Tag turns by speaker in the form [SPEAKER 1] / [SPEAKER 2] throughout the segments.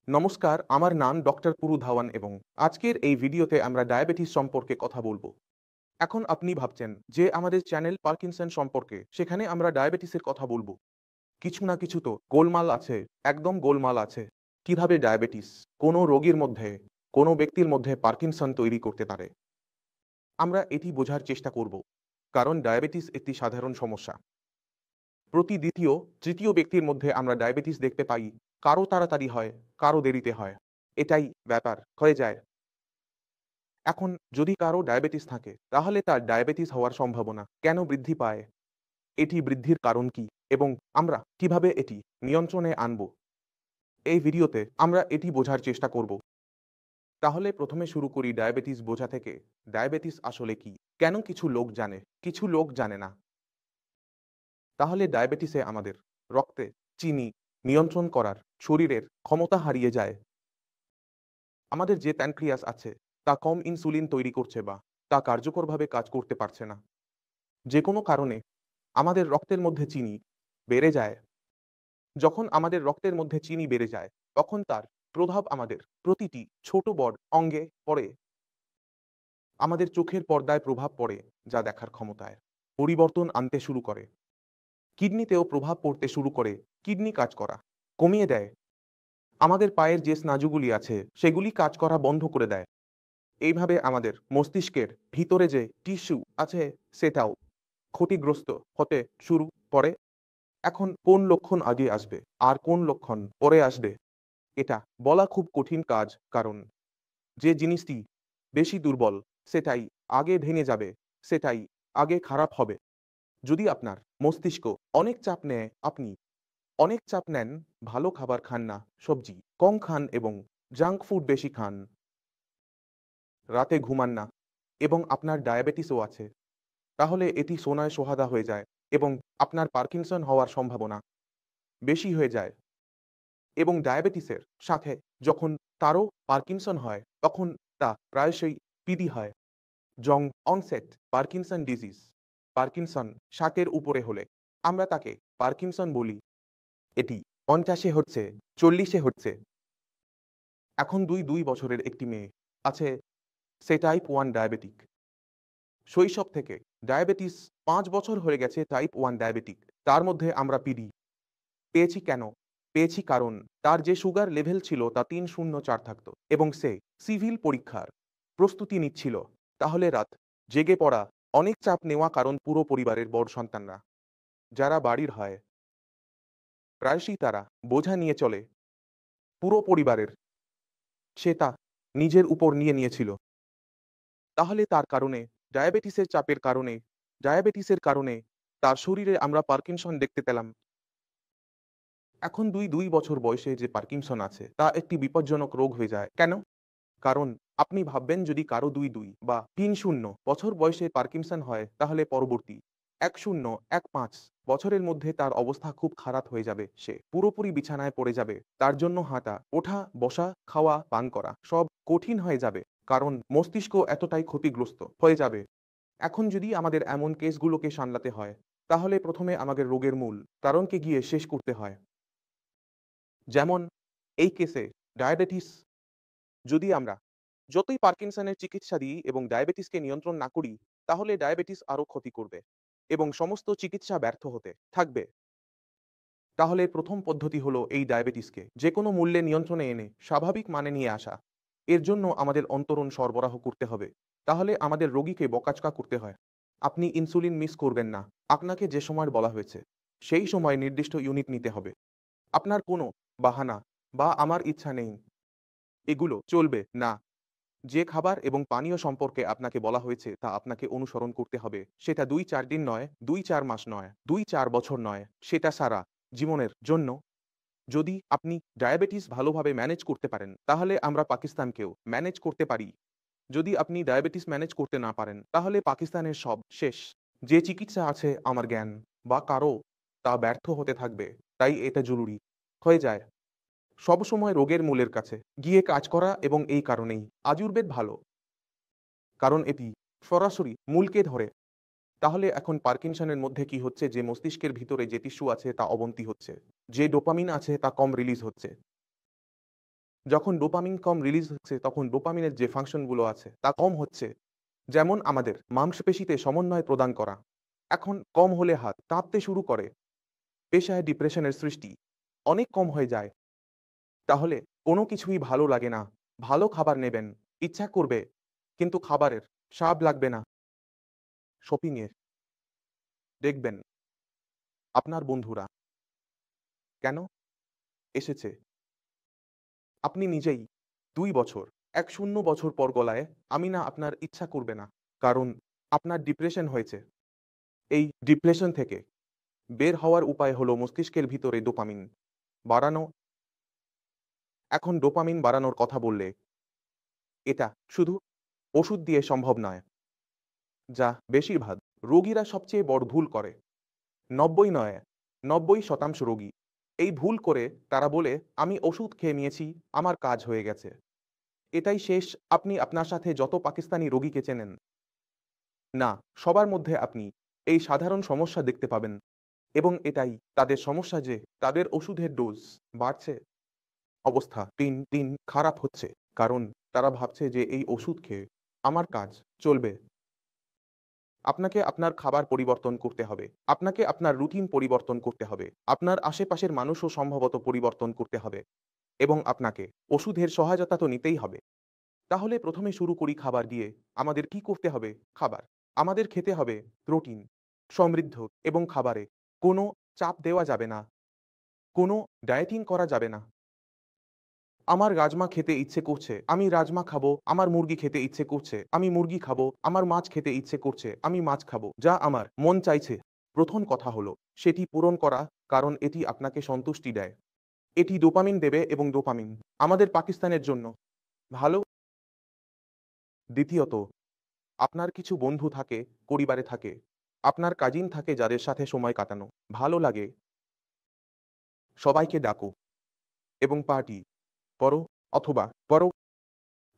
[SPEAKER 1] নমস্কার, আমার নাম ডক্টর পুরু ধাওয়ান এবং আজকের এই ভিডিওতে আমরা ডায়াবেটিস সম্পর্কে কথা বলবো। এখন আপনি ভাবছেন যে আমাদের চ্যানেল পার্কিনসন সম্পর্কে, সেখানে আমরা ডায়াবেটিসের কথা বলবো। কিছু না কিছু তো গোলমাল আছে, একদম গোলমাল আছে। কিভাবে ডায়াবেটিস কোনো রোগীর মধ্যে, কোনো ব্যক্তির মধ্যে পার্কিনসন তৈরি করতে পারে? আমরা এটি বোঝার চেষ্টা করব। কারণ ডায়াবেটিস একটি সাধারণ সমস্যা। প্রতি দ্বিতীয়, তৃতীয় ব্যক্তির মধ্যে আমরা ডায়াবেটিস দেখতে পাই। কারো তাড়াতাড়ি হয়, কারো দেরিতে হয়। এটাই ব্যাপার হয়ে যায়। এখন যদি কারো ডায়াবেটিস থাকে, তাহলে তার ডায়াবেটিস হওয়ার সম্ভাবনা কেন বৃদ্ধি পায়? এটি বৃদ্ধির কারণ কি? এবং আমরা কিভাবে এটি নিয়ন্ত্রণে আনব? এই ভিডিওতে আমরা এটি বোঝার চেষ্টা করব। তাহলে প্রথমে শুরু করি ডায়াবেটিস বোঝা থেকে। ডায়াবেটিস আসলে কি? কেন কিছু লোক জানে, কিছু লোক জানে না? তাহলে ডায়াবেটিসে আমাদের রক্তে চিনি নিয়ন্ত্রণ করার শরীরের ক্ষমতা হারিয়ে যায়। আমাদের যে প্যানক্রিয়াস আছে, তা কম ইনসুলিন তৈরি করছে বা তা কার্যকরভাবে কাজ করতে পারছে না। যে কোনো কারণে আমাদের রক্তের মধ্যে চিনি বেড়ে যায়। যখন আমাদের রক্তের মধ্যে চিনি বেড়ে যায়, তখন তার প্রভাব আমাদের প্রতিটি ছোট বড় অঙ্গে পড়ে। আমাদের চোখের পর্দায় প্রভাব পড়ে, যা দেখার ক্ষমতায় পরিবর্তন আনতে শুরু করে। কিডনিতেও প্রভাব পড়তে শুরু করে, কিডনি কাজ করা কমিয়ে দেয়। আমাদের পায়ের যে স্নায়ুগুলি আছে, সেগুলি কাজ করা বন্ধ করে দেয়। এইভাবে আমাদের মস্তিষ্কের ভিতরে যে টিস্যু আছে, সেটাও ক্ষতিগ্রস্ত হতে শুরু করে। এখন কোন লক্ষণ আগে আসবে আর কোন লক্ষণ পরে আসবে, এটা বলা খুব কঠিন কাজ। কারণ যে জিনিসটি বেশি দুর্বল, সেটাই আগে ভেঙে যাবে, সেটাই আগে খারাপ হবে। যদি আপনার মস্তিষ্ক অনেক চাপ নেয়, আপনি অনেক চাপ নেন, ভালো খাবার খান না, সবজি কম খান এবং জাঙ্ক ফুড বেশি খান, রাতে ঘুমান না এবং আপনার ডায়াবেটিসও আছে, তাহলে এটি সোনায় সোহাগা হয়ে যায় এবং আপনার পার্কিনসন হওয়ার সম্ভাবনা বেশি হয়ে যায়। এবং ডায়াবেটিসের সাথে যখন তারও পার্কিনসন হয়, তখন তা প্রায়শই পিডি হয়, জং অনসেট পার্কিনসন ডিজিজ। পার্কিনসন 60-এর উপরে হলে আমরা তাকে পার্কিনসন বলি। এটি 50-এ হচ্ছে, 40-এ হচ্ছে। এখন 2 বছরের একটি মেয়ে আছে, সে টাইপ 1 ডায়াবেটিক। শৈশব থেকে ডায়াবেটিস, 5 বছর হয়ে গেছে টাইপ 1 ডায়াবেটিক। তার মধ্যে আমরা পিডি পেয়েছি কেন? পেয়েছি কারণ তার যে সুগার লেভেল ছিল তা 304 থাকত এবং সে সিভিল পরীক্ষার প্রস্তুতি নিচ্ছিল। তাহলে রাত জেগে পড়া, অনেক চাপ নেওয়া, কারণ পুরো পরিবারের বড় সন্তানরা যারা বাড়ির হয়, প্রায়শই তারা বোঝা নিয়ে চলে পুরো পরিবারের। সে তা নিজের উপর নিয়ে নিয়েছিল। তাহলে তার কারণে, ডায়াবেটিসের চাপের কারণে, ডায়াবেটিসের কারণে তার শরীরে আমরা পার্কিনসন দেখতে পেলাম। এখন 2 বছর বয়সে যে পার্কিনসন আছে, তা একটি বিপজ্জনক রোগ হয়ে যায়। কেন? কারণ আপনি ভাববেন, যদি কারো 2 বা 3-0 বছর বয়সে পার্কিনসন হয়, তাহলে পরবর্তী 10-15 বছরের মধ্যে তার অবস্থা খুব খারাপ হয়ে যাবে। সে পুরোপুরি বিছানায় পড়ে যাবে। তার জন্য হাঁটা, ওঠা, বসা, খাওয়া, পান করা সব কঠিন হয়ে যাবে। কারণ মস্তিষ্ক এতটাই ক্ষতিগ্রস্ত হয়ে যাবে। এখন যদি আমাদের এমন কেসগুলোকে সামলাতে হয়, তাহলে প্রথমে আমাদের রোগের মূল কারণকে গিয়ে শেষ করতে হয়। যেমন এই কেসে ডায়াবেটিস, যদি আমরা যতই পার্কিনসনের চিকিৎসা দিই এবং ডায়াবেটিসকে নিয়ন্ত্রণ না করি, তাহলে ডায়াবেটিস আরো ক্ষতি করবে এবং সমস্ত চিকিৎসা ব্যর্থ হতে থাকবে। তাহলে প্রথম পদ্ধতি হলো এই ডায়াবেটিসকে যে কোনো মূল্যে নিয়ন্ত্রণে এনে স্বাভাবিক মানে নিয়ে আসা। এর জন্য আমাদের অন্তরণ সরবরাহ করতে হবে। তাহলে আমাদের রোগীকে বকাঝকা করতে হয়। আপনি ইনসুলিন মিস করবেন না। আপনাকে যে সময় বলা হয়েছে, সেই সময় নির্দিষ্ট ইউনিট নিতে হবে। আপনার কোনো বাহানা বা আমার ইচ্ছা নেই, এগুলো চলবে না। যে খাবার এবং পানীয় সম্পর্কে আপনাকে বলা হয়েছে, তা আপনাকে অনুসরণ করতে হবে। সেটা 2-4 দিন নয়, 2-4 মাস নয়, 2-4 বছর নয়, সেটা সারা জীবনের জন্য। যদি আপনি ডায়াবেটিস ভালোভাবে ম্যানেজ করতে পারেন, তাহলে আমরা পাকিস্তানকেও ম্যানেজ করতে পারি। যদি আপনি ডায়াবেটিস ম্যানেজ করতে না পারেন, তাহলে পাকিস্তানের সব শেষ। যে চিকিৎসা আছে আমার জ্ঞান বা কারো, তা ব্যর্থ হতে থাকবে। তাই এটা জরুরি হয়ে যায় সবসময় রোগের মূলের কাছে গিয়ে কাজ করা। এবং এই কারণেই আয়ুর্বেদ ভালো, কারণ এটি সরাসরি মূলকে ধরে। তাহলে এখন পার্কিনসনের মধ্যে কি হচ্ছে? যে মস্তিষ্কের ভিতরে যে টিস্যু আছে, তা অবনতি হচ্ছে, যে ডোপামিন আছে তা কম রিলিজ হচ্ছে। যখন ডোপামিন কম রিলিজ হচ্ছে তখন ডোপামিনের যে ফাংশনগুলো আছে তা কম হচ্ছে। যেমন আমাদের মাংসপেশিতে সমন্বয় প্রদান করা। এখন কম হলে হাত কাঁপতে শুরু করে, পেশায় ডিপ্রেশনের সৃষ্টি অনেক কম হয়ে যায়। তাহলে কোনো কিছুই ভালো লাগে না। ভালো খাবার নেবেন, ইচ্ছা করবে, কিন্তু খাবারের স্বাদ লাগবে না। শপিংয়ে দেখবেন আপনার বন্ধুরা কেন এসেছে? আপনি নিজেই ২ বছর, ১-০ বছর পর গলায় আমি না আপনার ইচ্ছা করবে না। কারণ আপনার ডিপ্রেশন হয়েছে। এই ডিপ্রেশন থেকে বের হওয়ার উপায় হলো মস্তিষ্কের ভিতরে ডোপামিন বাড়ানো। এখন ডোপামিন বাড়ানোর কথা বললে এটা শুধু ওষুধ দিয়ে সম্ভব নয়। যা বেশিরভাগ রোগীরা সবচেয়ে বড় ভুল করে। ৯০ নয়, ৯০% রোগী এই ভুল করে তারা বলে, "আমি ওষুধ খেয়ে নিয়েছি, আমার কাজ হয়ে গেছে।" এটাই শেষ। আপনি আপনার সাথে যত পাকিস্তানি রোগীকে চেনেন, না, সবার মধ্যে আপনি এই সাধারণ সমস্যা দেখতে পাবেন এবং এটাই তাদের সমস্যা যে তাদের ওষুধের ডোজ বাড়ছে। অবস্থা দিন, দিন খারাপ হচ্ছে। কারণ তারা ভাবছে যে এই ওষুধ খেয়ে আমার কাজ চলবে। আপনাকে আপনার খাবার পরিবর্তন করতে হবে। আপনাকে আপনার রুটিন পরিবর্তন করতে হবে। আপনার আশেপাশের মানুষও সম্ভবত পরিবর্তন করতে হবে এবং আপনাকে ওষুধের সহায়তা তো নিতেই হবে। তাহলে ১ম এ শুরু করি খাবার দিয়ে। আমাদের কি করতে হবে? খাবার। আমাদের খেতে হবে প্রোটিন সমৃদ্ধ এবং খাবারে কোনো চাপ দেওয়া যাবে না। কোনো ডায়েটিং করা যাবে না। আমার রাজমা খেতে ইচ্ছে করছে, আমি রাজমা খাবো। আমার মুরগি খেতে ইচ্ছে করছে, আমি মুরগি খাবো। আমার মাছ খেতে ইচ্ছে করছে, আমি মাছ খাবো। যা আমার মন চাইছে। ১ম কথা হলো সেটি পূরণ করা, কারণ এটি আপনাকে সন্তুষ্টি দেয়। এটি ডোপামিন দেবে এবং ডোপামিন আমাদের পাকিস্তানের জন্য ভালো। দ্বিতীয়ত, আপনার কিছু বন্ধু থাকে, পরিবারে থাকে, আপনার কাজিন থাকে যাদের সাথে সময় কাটানো ভালো লাগে। সবাইকে ডাকো এবং পার্টি করো অথবা করো।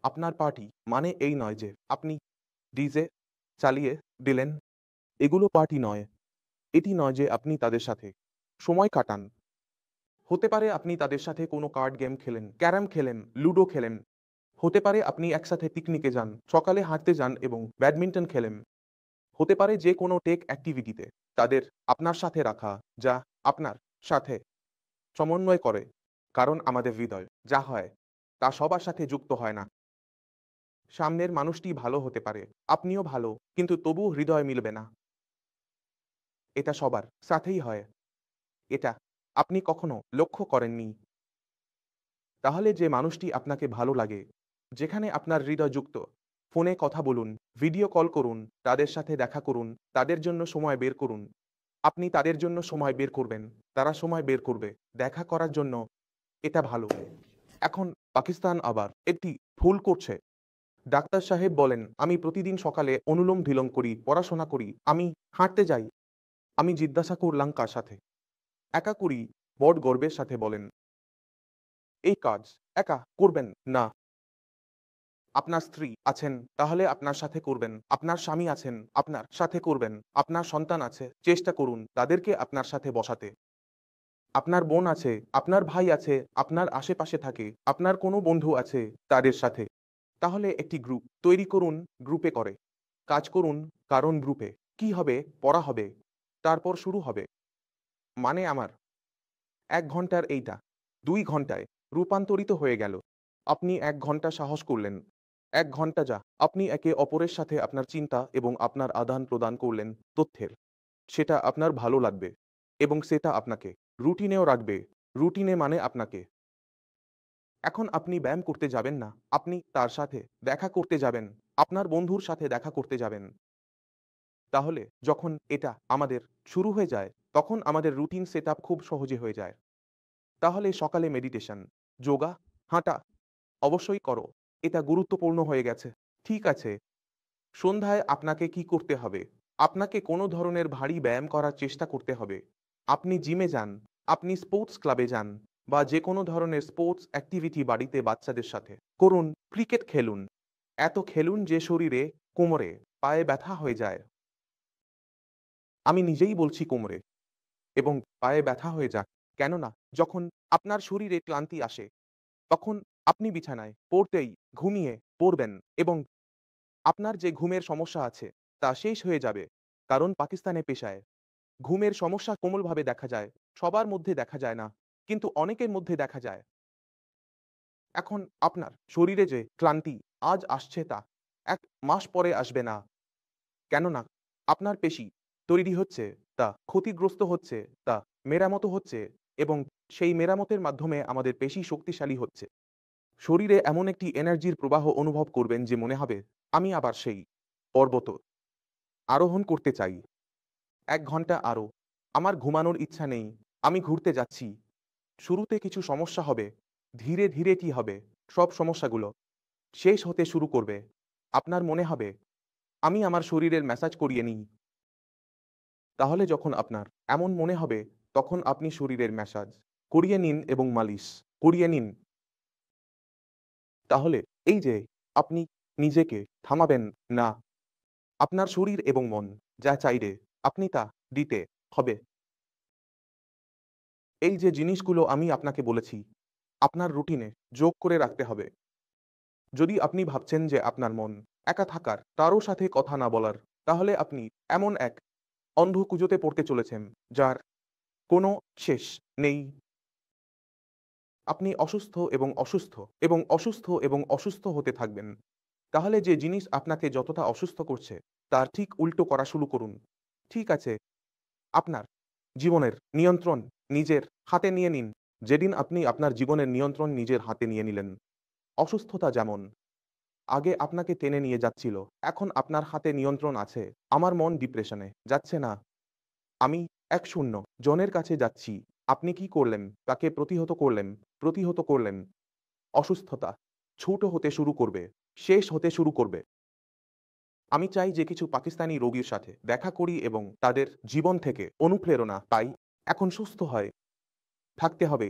[SPEAKER 1] আপনার পার্টি মানে এই নয় যে আপনি ডিজে চালিয়ে দিলেন। এগুলো পার্টি নয়। এটি নয় যে আপনি তাদের সাথে সময় কাটান। হতে পারে আপনি তাদের সাথে কোনো কার্ড গেম খেলেন, ক্যারাম খেলেন, লুডো খেলেন। হতে পারে আপনি একসাথে পিকনিকে যান, সকালে হাঁটতে যান এবং ব্যাডমিন্টন খেলেন। হতে পারে যে কোনো টেক অ্যাক্টিভিটিতে তাদের আপনার সাথে রাখা, যা আপনার সাথে সমন্বয় করে। কারণ আমাদের হৃদয় যা হয় তা সবার সাথে যুক্ত হয় না। সামনের মানুষটি ভালো হতে পারে, আপনিও ভালো, কিন্তু তবুও হৃদয় মিলবে না। এটা সবার সাথেই হয়। এটা আপনি কখনো লক্ষ্য করেননি। তাহলে যে মানুষটি আপনাকে ভালো লাগে, যেখানে আপনার হৃদয় যুক্ত, ফোনে কথা বলুন, ভিডিও কল করুন, তাদের সাথে দেখা করুন, তাদের জন্য সময় বের করুন। আপনি তাদের জন্য সময় বের করবেন, তারা সময় বের করবে দেখা করার জন্য। এটা ভালো। এখন পাকিস্তান আবার একটি ভুল করছে। ডাক্তার সাহেব বলেন, "আমি প্রতিদিন সকালে অনুলোম-বিলোম করি, পড়াশোনা করি, আমি হাঁটতে যাই।" আমি জিজ্ঞাসা করলাম কার সাথে? একা করি। বড় গর্বের সাথে বলেন, "এই কাজ একা করবেন না। আপনার স্ত্রী আছেন, তাহলে আপনার সাথে করবেন। আপনার স্বামী আছেন, আপনার সাথে করবেন। আপনার সন্তান আছে, চেষ্টা করুন তাদেরকে আপনার সাথে বসাতে। আপনার বোন আছে, আপনার ভাই আছে, আপনার আশেপাশে থাকে, আপনার কোনো বন্ধু আছে, তাদের সাথে। তাহলে একটি গ্রুপ তৈরি করুন, গ্রুপে করে কাজ করুন, কারণ গ্রুপে কি হবে? পড়া হবে, তারপর শুরু হবে। মানে আমার ১ ঘন্টার এইটা ২ ঘন্টায় রূপান্তরিত হয়ে গেল। আপনি ১ ঘন্টা সাহস করলেন। ১ ঘন্টা যা আপনি একে অপরের সাথে আপনার চিন্তা এবং আপনার আদান-প্রদান করলেন তথ্যের। সেটা আপনার ভালো লাগবে এবং সেটা আপনাকে রুটিনেও রাখবে। রুটিনে মানে আপনাকে। এখন আপনি ব্যায়াম করতে যাবেন না। আপনি তার সাথে দেখা করতে যাবেন। আপনার বন্ধুর সাথে দেখা করতে যাবেন। তাহলে যখন এটা আমাদের শুরু হয়ে যায়, তখন আমাদের রুটিন সেটআপ খুব সহজে হয়ে যায়। তাহলে সকালে মেডিটেশন, যোগা, হাঁটা অবশ্যই করো। এটা গুরুত্বপূর্ণ হয়ে গেছে। ঠিক আছে। সন্ধ্যায় আপনাকে কি করতে হবে? আপনাকে কোনো ধরনের ভারী ব্যায়াম করার চেষ্টা করতে হবে। আপনি জিমে যান, আপনি স্পোর্টস ক্লাবে যান বা যেকোনো ধরনের স্পোর্টস অ্যাক্টিভিটি বাড়িতে বাচ্চাদের সাথে করুন। ক্রিকেট খেলুন। এত খেলুন যে শরীরে, কোমরে, পায়ে ব্যথা হয়ে যায়। আমি নিজেই বলছি কোমরে এবং পায়ে ব্যথা হয়ে যাক। কেননা যখন আপনার শরীরে ক্লান্তি আসে, তখন আপনি বিছানায় পড়তেই ঘুমিয়ে পড়বেন এবং আপনার যে ঘুমের সমস্যা আছে তা শেষ হয়ে যাবে। কারণ পাকিস্তানে পেশায় ঘুমের সমস্যা কোমলভাবে দেখা যায়। সবার মধ্যে দেখা যায় না। কিন্তু অনেকের মধ্যে দেখা যায়। এখন আপনার শরীরে যে ক্লান্তি আজ আসছে তা ১ মাস পরে আসবে না। কেননা আপনার পেশি তৈরি হচ্ছে, তা ক্ষতিগ্রস্ত হচ্ছে, তা মেরামত হচ্ছে এবং সেই মেরামতের মাধ্যমে আমাদের পেশি শক্তিশালী হচ্ছে। শরীরে এমন একটি এনার্জির প্রবাহ অনুভব করবেন যে মনে হবে, আমি আবার সেই পর্বত আরোহণ করতে চাই। ১ ঘন্টা আরো। আমার ঘুমানোর ইচ্ছা নেই। আমি ঘুরতে যাচ্ছি। শুরুতে কিছু সমস্যা হবে। ধীরে, ধীরে কি হবে? সব সমস্যাগুলো শেষ হতে শুরু করবে। আপনার মনে হবে, আমি আমার শরীরের ম্যাসাজ করিয়ে নিই। তাহলে যখন আপনার এমন মনে হবে, তখন আপনি শরীরের ম্যাসাজ করিয়ে নিন এবং মালিশ করিয়ে নিন। তাহলে এই যে আপনি নিজেকে থামাবেন না। আপনার শরীর এবং মন যা চাইবে আপনি তা দিতে হবে। এই যে জিনিসগুলো আমি আপনাকে বলেছি, আপনার রুটিনে যোগ করে রাখতে হবে। যদি আপনি ভাবছেন যে আপনার মন একা থাকার, কারো সাথে কথা না বলার, তাহলে আপনি এমন এক অন্ধকুজোতে পড়তে চলেছেন, যার কোনো শেষ নেই। আপনি অসুস্থ এবং অসুস্থ এবং অসুস্থ এবং অসুস্থ হতে থাকবেন। তাহলে যে জিনিস আপনাকে যতটা অসুস্থ করছে, তার ঠিক উল্টো করা শুরু করুন। ঠিক আছে, আপনার জীবনের নিয়ন্ত্রণ নিজের হাতে নিয়ে নিন। যেদিন আপনি আপনার জীবনের নিয়ন্ত্রণ নিজের হাতে নিয়ে নিলেন, অসুস্থতা যেমন আগে আপনাকে টেনে নিয়ে যাচ্ছিল, এখন আপনার হাতে নিয়ন্ত্রণ আছে। আমার মন ডিপ্রেশনে যাচ্ছে না। আমি ১-০ জনের কাছে যাচ্ছি। আপনি কি করলেন? তাকে প্রতিহত করলেন, প্রতিহত করলেন। অসুস্থতা ছোট হতে শুরু করবে, শেষ হতে শুরু করবে। আমি চাই যে কিছু পাকিস্তানি রোগীর সাথে দেখা করি এবং তাদের জীবন থেকে অনুপ্রেরণা পাই। এখন সুস্থ হয় থাকতে হবে।